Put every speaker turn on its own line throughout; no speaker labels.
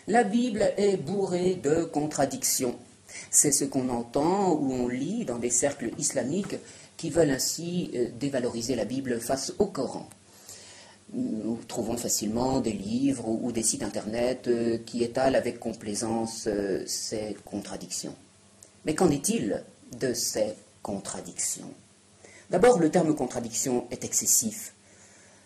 La Bible est bourrée de contradictions. C'est ce qu'on entend ou on lit dans des cercles islamiques qui veulent ainsi dévaloriser la Bible face au Coran. Nous trouvons facilement des livres ou des sites internet qui étalent avec complaisance ces contradictions. Mais qu'en est-il de ces contradictions? D'abord, le terme contradiction est excessif.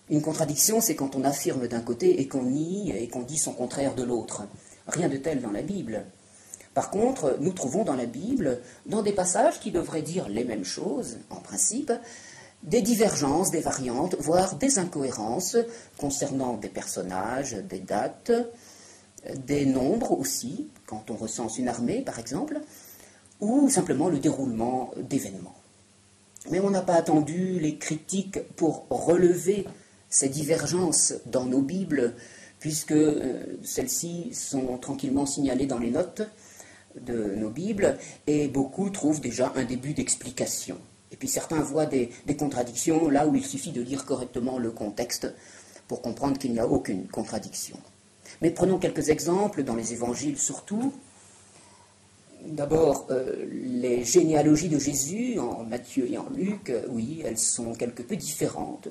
Une contradiction, c'est quand on affirme d'un côté et qu'on nie et qu'on dit son contraire de l'autre. Rien de tel dans la Bible. Par contre, nous trouvons dans la Bible, dans des passages qui devraient dire les mêmes choses, en principe, des divergences, des variantes, voire des incohérences concernant des personnages, des dates, des nombres aussi, quand on recense une armée par exemple, ou simplement le déroulement d'événements. Mais on n'a pas attendu les critiques pour relever ces divergences dans nos Bibles, puisque celles-ci sont tranquillement signalées dans les notes de nos Bibles, et beaucoup trouvent déjà un début d'explication. Et puis certains voient des contradictions là où il suffit de lire correctement le contexte pour comprendre qu'il n'y a aucune contradiction. Mais prenons quelques exemples, dans les évangiles surtout. D'abord, les généalogies de Jésus, en Matthieu et en Luc, oui, elles sont quelque peu différentes.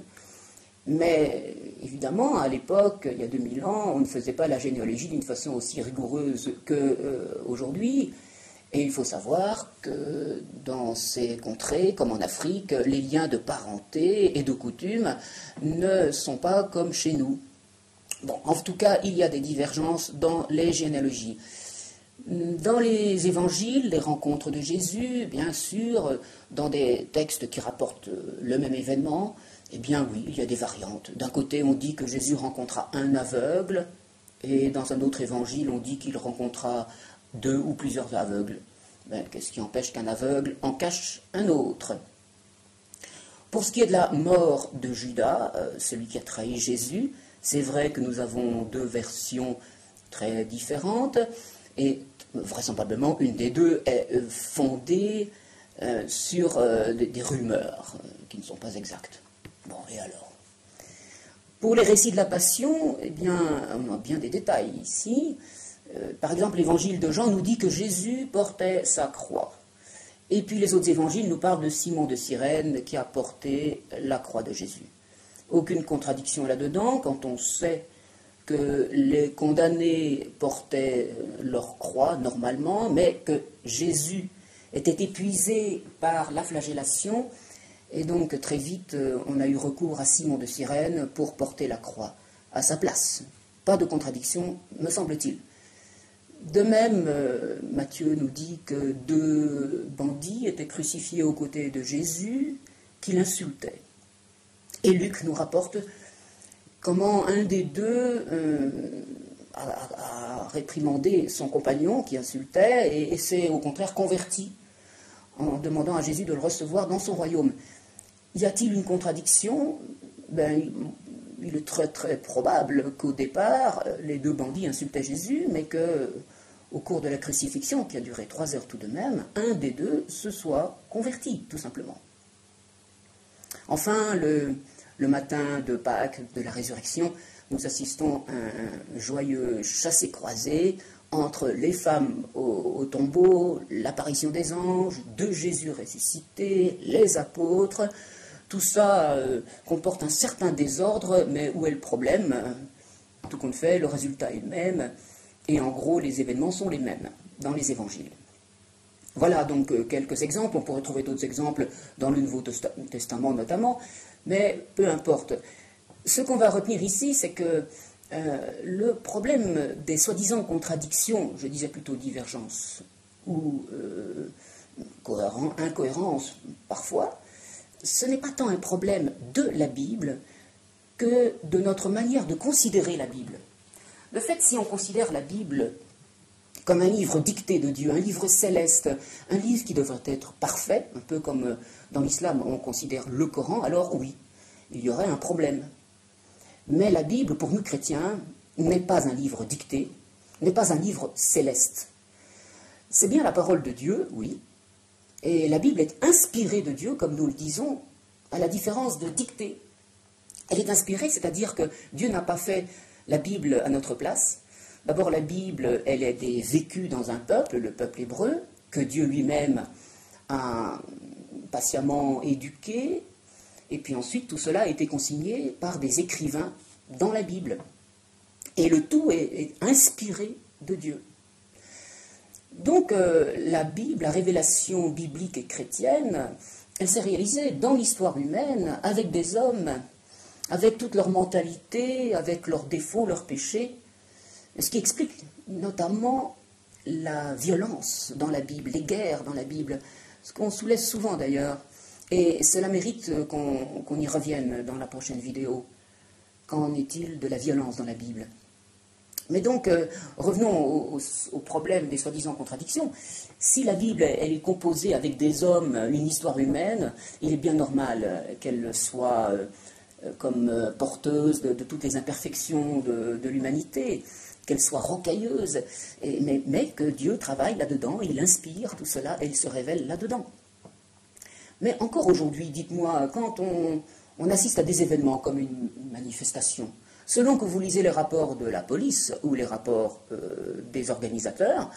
Mais évidemment, à l'époque, il y a 2000 ans, on ne faisait pas la généalogie d'une façon aussi rigoureuse qu'aujourd'hui. Et il faut savoir que dans ces contrées, comme en Afrique, les liens de parenté et de coutume ne sont pas comme chez nous. Bon, en tout cas, il y a des divergences dans les généalogies. Dans les évangiles, les rencontres de Jésus, bien sûr, dans des textes qui rapportent le même événement, eh bien oui, il y a des variantes. D'un côté, on dit que Jésus rencontra un aveugle, et dans un autre évangile, on dit qu'il rencontra 2 ou plusieurs aveugles. Ben, qu'est-ce qui empêche qu'un aveugle en cache un autre? Pour ce qui est de la mort de Judas, celui qui a trahi Jésus, c'est vrai que nous avons 2 versions très différentes, et vraisemblablement une des 2 est fondée sur des rumeurs qui ne sont pas exactes. Bon, et alors? Pour les récits de la Passion, eh bien, on a bien des détails ici. Par exemple, l'évangile de Jean nous dit que Jésus portait sa croix. Et puis les autres évangiles nous parlent de Simon de Cyrène qui a porté la croix de Jésus. Aucune contradiction là-dedans quand on sait que les condamnés portaient leur croix normalement, mais que Jésus était épuisé par la flagellation, et donc très vite on a eu recours à Simon de Cyrène pour porter la croix à sa place. Pas de contradiction, me semble-t-il. De même, Matthieu nous dit que 2 bandits étaient crucifiés aux côtés de Jésus qui l'insultaient. Et Luc nous rapporte comment un des 2 a réprimandé son compagnon qui insultait et s'est au contraire converti en demandant à Jésus de le recevoir dans son royaume. Y a-t-il une contradiction? Ben, il est très très probable qu'au départ, les 2 bandits insultaient Jésus, mais qu'au cours de la crucifixion, qui a duré 3 heures tout de même, un des 2 se soit converti, tout simplement. Enfin, le matin de Pâques, de la résurrection, nous assistons à un joyeux chassé-croisé entre les femmes au tombeau, l'apparition des anges, de Jésus ressuscité, les apôtres. Tout ça comporte un certain désordre, mais où est le problème? Tout compte fait, le résultat est le même, et en gros, les événements sont les mêmes dans les évangiles. Voilà donc quelques exemples, on pourrait trouver d'autres exemples dans le Nouveau Testament notamment, mais peu importe. Ce qu'on va retenir ici, c'est que le problème des soi-disant contradictions, je disais plutôt divergences, ou incohérences parfois, ce n'est pas tant un problème de la Bible que de notre manière de considérer la Bible. De fait, si on considère la Bible comme un livre dicté de Dieu, un livre céleste, un livre qui devrait être parfait, un peu comme dans l'islam on considère le Coran, alors oui, il y aurait un problème. Mais la Bible, pour nous chrétiens, n'est pas un livre dicté, n'est pas un livre céleste. C'est bien la parole de Dieu, oui, et la Bible est inspirée de Dieu, comme nous le disons, à la différence de dictée. Elle est inspirée, c'est-à-dire que Dieu n'a pas fait la Bible à notre place, D'abord, la Bible, elle est des vécus dans un peuple, le peuple hébreu, que Dieu lui-même a patiemment éduqué, et puis ensuite tout cela a été consigné par des écrivains dans la Bible. Et le tout est inspiré de Dieu. Donc la Bible, la révélation biblique et chrétienne, elle s'est réalisée dans l'histoire humaine avec des hommes, avec toute leur mentalité, avec leurs défauts, leurs péchés, ce qui explique notamment la violence dans la Bible, les guerres dans la Bible, ce qu'on soulève souvent d'ailleurs. Et cela mérite qu'on y revienne dans la prochaine vidéo. Qu'en est-il de la violence dans la Bible? Mais donc, revenons au problème des soi-disant contradictions. Si la Bible elle est composée avec des hommes, une histoire humaine, il est bien normal qu'elle soit comme porteuse de toutes les imperfections de l'humanité, qu'elle soit rocailleuse, mais que Dieu travaille là-dedans, il inspire tout cela et il se révèle là-dedans. Mais encore aujourd'hui, dites-moi, quand on assiste à des événements comme une manifestation, selon que vous lisez les rapports de la police ou les rapports des organisateurs,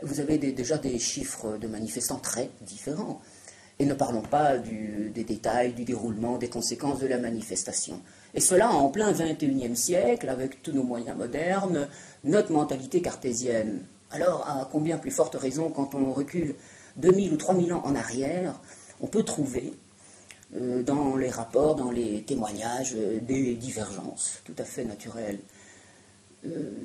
vous avez déjà des chiffres de manifestants très différents. Et ne parlons pas des détails, du déroulement, des conséquences de la manifestation. Et cela en plein XXIe siècle, avec tous nos moyens modernes, notre mentalité cartésienne. Alors, à combien plus forte raison, quand on recule 2000 ou 3000 ans en arrière, on peut trouver dans les rapports, dans les témoignages, des divergences tout à fait naturelles.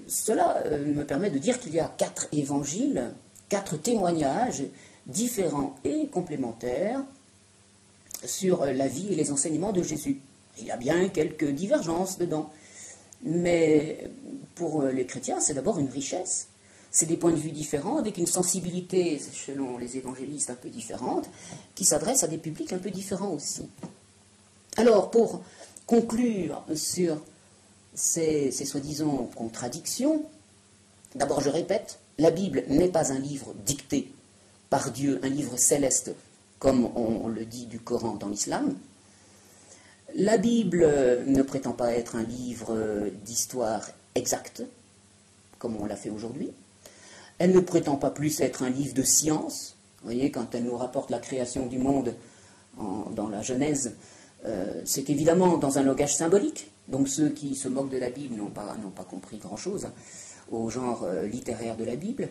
Cela me permet de dire qu'il y a 4 évangiles, 4 témoignages différents et complémentaires sur la vie et les enseignements de Jésus. Il y a bien quelques divergences dedans, mais pour les chrétiens, c'est d'abord une richesse. C'est des points de vue différents, avec une sensibilité, selon les évangélistes, un peu différente, qui s'adresse à des publics un peu différents aussi. Alors, pour conclure sur ces soi-disant contradictions, d'abord je répète, la Bible n'est pas un livre dicté par Dieu, un livre céleste, comme on le dit du Coran dans l'islam. La Bible ne prétend pas être un livre d'histoire exacte, comme on l'a fait aujourd'hui. Elle ne prétend pas plus être un livre de science. Vous voyez, quand elle nous rapporte la création du monde dans la Genèse, c'est évidemment dans un langage symbolique. Donc ceux qui se moquent de la Bible n'ont pas compris grand-chose au genre littéraire de la Bible.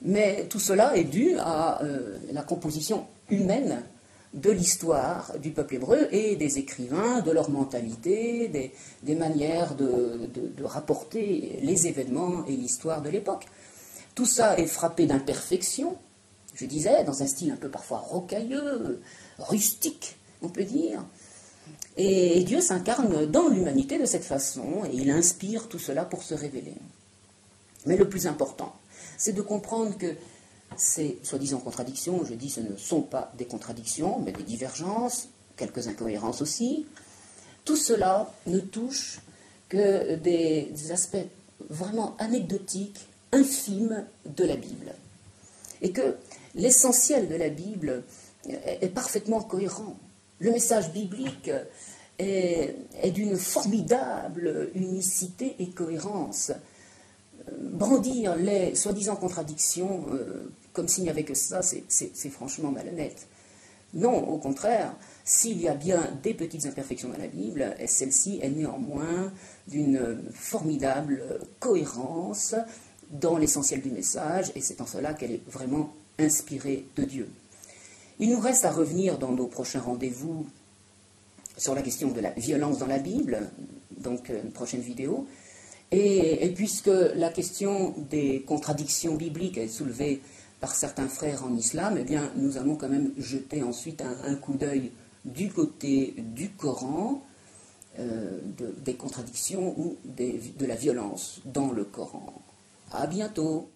Mais tout cela est dû à la composition humaine de l'histoire du peuple hébreu et des écrivains, de leur mentalité, des manières de rapporter les événements et l'histoire de l'époque. Tout ça est frappé d'imperfection, je disais, dans un style un peu parfois rocailleux, rustique, on peut dire. Et Dieu s'incarne dans l'humanité de cette façon, et il inspire tout cela pour se révéler. Mais le plus important, c'est de comprendre que ces soi-disant contradictions, je dis, ce ne sont pas des contradictions, mais des divergences, quelques incohérences aussi. Tout cela ne touche que des aspects vraiment anecdotiques, infimes de la Bible. Et que l'essentiel de la Bible est parfaitement cohérent. Le message biblique est d'une formidable unicité et cohérence. Brandir les soi-disant contradictions comme s'il n'y avait que ça, c'est franchement malhonnête. Non, au contraire, s'il y a bien des petites imperfections dans la Bible, celle-ci est néanmoins d'une formidable cohérence dans l'essentiel du message, et c'est en cela qu'elle est vraiment inspirée de Dieu. Il nous reste à revenir dans nos prochains rendez-vous sur la question de la violence dans la Bible, donc une prochaine vidéo, et puisque la question des contradictions bibliques est soulevée par certains frères en islam, eh bien, nous allons quand même jeter ensuite un coup d'œil du côté du Coran, des contradictions ou de la violence dans le Coran. À bientôt.